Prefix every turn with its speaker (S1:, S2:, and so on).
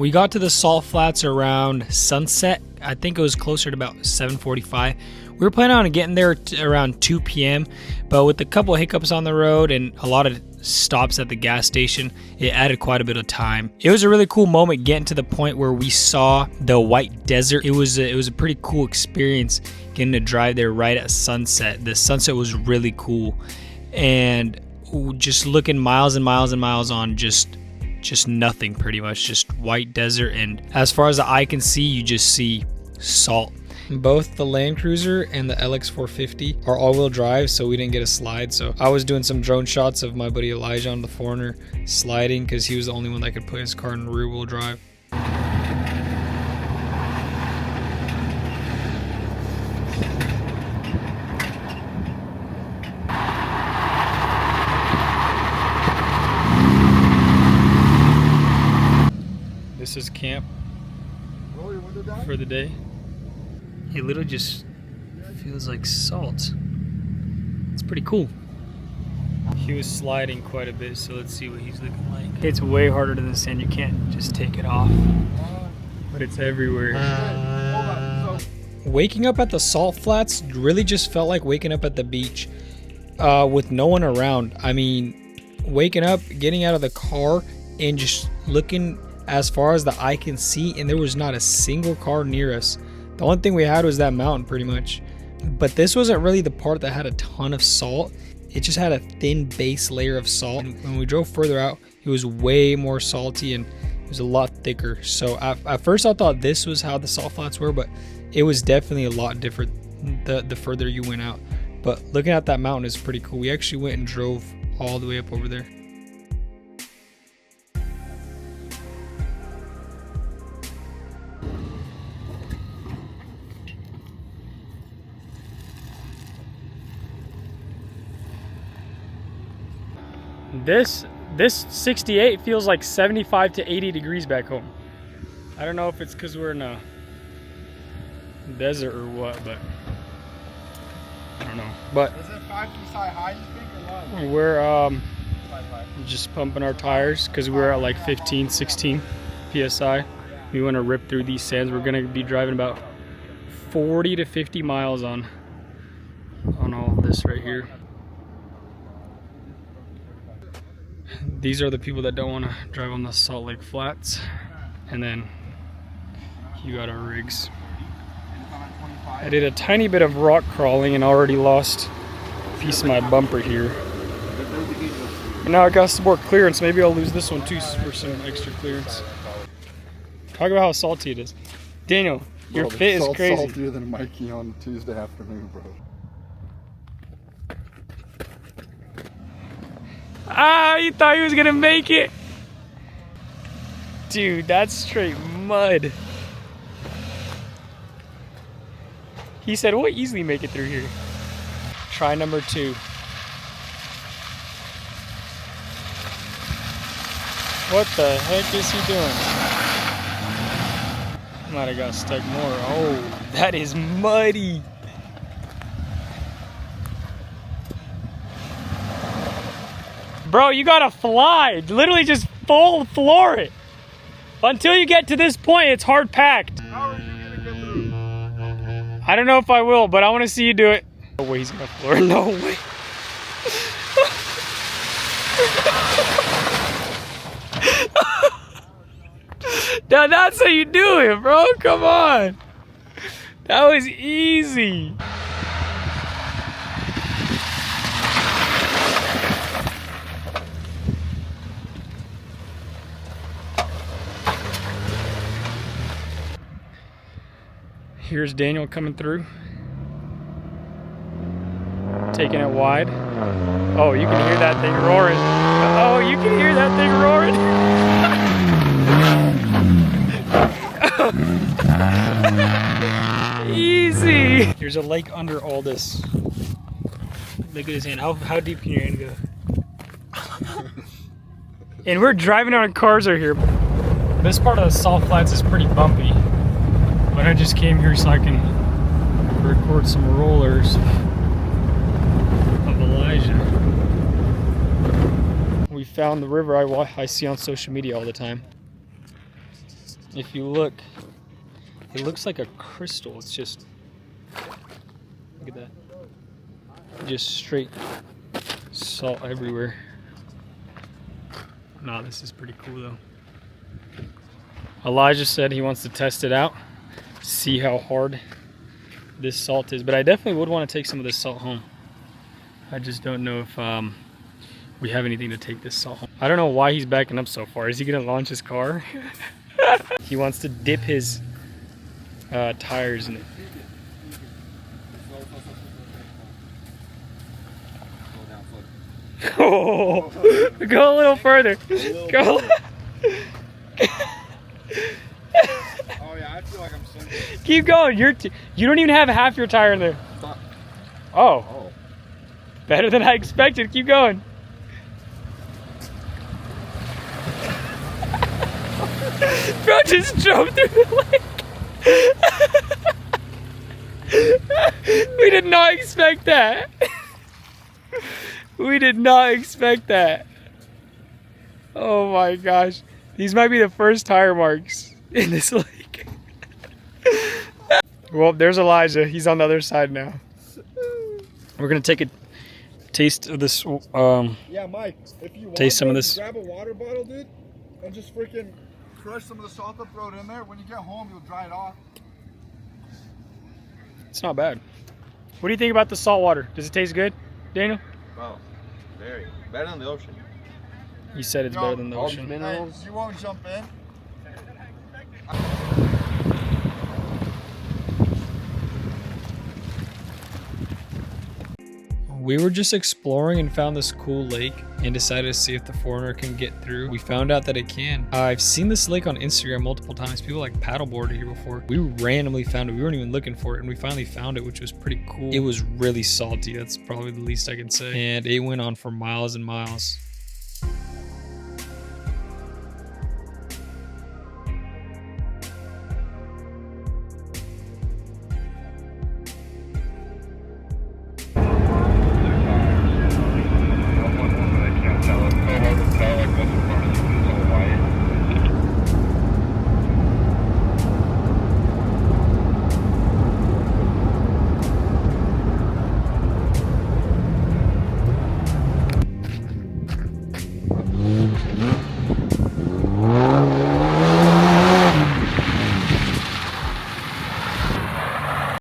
S1: We got to the salt flats around sunset. I think it was closer to about 7:45. We were planning on getting there around 2 p.m., but with a couple of hiccups on the road and a lot of stops at the gas station, it added quite a bit of time. It was a really cool moment getting to the point where we saw the white desert. It was a pretty cool experience getting to drive there right at sunset. The sunset was really cool, and just looking miles and miles and miles on just nothing, pretty much just white desert, and as far as the eye can see, you just see salt. Both the Land Cruiser and the LX450 are all-wheel drive, so we didn't get a slide. So I was doing some drone shots of my buddy Elijah on the Foreigner sliding because he was the only one that could put his car in rear-wheel drive. This is camp for the day. It literally just feels like salt. It's pretty cool. He was sliding quite a bit, so let's see what he's looking like. It's way harder than the sand. You can't just take it off, but it's everywhere. Waking up at the salt flats really just felt like waking up at the beach with no one around. I mean, waking up, getting out of the car, and just looking as far as the eye can see, and there was not a single car near us. The only thing we had was that mountain, pretty much. But this wasn't really the part that had a ton of salt. It just had a thin base layer of salt. And when we drove further out, it was way more salty and it was a lot thicker. So at first I thought this was how the salt flats were, but it was definitely a lot different the further you went out. But looking at that mountain is pretty cool. We actually went and drove all the way up over there. This 68 feels like 75 to 80 degrees back home. I don't know if it's because we're in a desert or what, but I don't know. But
S2: is it 5 psi high, you think, or low?
S1: We're just pumping our tires because we're at like 15, 16 psi. We want to rip through these sands. We're gonna be driving about 40 to 50 miles on all of this right here. These are the people that don't want to drive on the Salt Lake Flats. And then you got our rigs. I did a tiny bit of rock crawling and already lost a piece of my bumper here. And now I got some more clearance. Maybe I'll lose this one too for some extra clearance. Talk about how salty it is. Daniel, your fit is crazy.
S2: Saltier than Mikey on Tuesday afternoon, bro.
S1: Ah, you thought he was gonna make it? Dude, that's straight mud. He said, we'll easily make it through here. Try number 2. What the heck is he doing? Might have got stuck more. Oh, that is muddy. Bro, you gotta fly. Literally just full floor it. Until you get to this point, it's hard packed.
S2: How are you gonna get through?
S1: I don't know if I will, but I want to see you do it. No way he's gonna floor it. No way. Now that's how you do it, bro. Come on. That was easy. Here's Daniel coming through, taking it wide. Oh, you can hear that thing roaring. Oh, you can hear that thing roaring. Easy. There's a lake under all this. Look at his hand. How deep can your hand go? And we're driving out, and cars are here. This part of the Salt Flats is pretty bumpy. But I just came here so I can record some rollers of Elijah. We found the river I see on social media all the time. If you look, it looks like a crystal. It's just, look at that. Just straight salt everywhere. Nah, this is pretty cool though. Elijah said he wants to test it out, see how hard this salt is, but I definitely would want to take some of this salt home. I just don't know if we have anything to take this salt home. I don't know why he's backing up so far. Is he gonna launch his car? He wants to dip his tires in it. Oh, go a little further. Go.
S2: Oh yeah, I feel like I'm sinking.
S1: Keep going. You don't even have half your tire in there. Oh. Better than I expected. Keep going. Bro just drove through the lake. We did not expect that. We did not expect that. Oh my gosh. These might be the first tire marks in this lake. Well, there's Elijah. He's on the other side now. We're gonna take a taste of this.
S2: Yeah, Mike. If you want,
S1: taste some of this.
S2: grab a water bottle, dude, and just freaking crush some of the salt up, throw it in there. When you get home, you'll dry it off.
S1: It's not bad. What do you think about the salt water? Does it taste good, Daniel?
S3: Oh, very better than the ocean.
S1: You said it's better than the ocean.
S2: Hey, you won't jump in.
S1: We were just exploring and found this cool lake and decided to see if the foreigner can get through. We found out that it can. I've seen this lake on Instagram multiple times. People like paddleboarded here before. We randomly found it. We weren't even looking for it, and we finally found it, which was pretty cool. It was really salty. That's probably the least I can say. And it went on for miles and miles.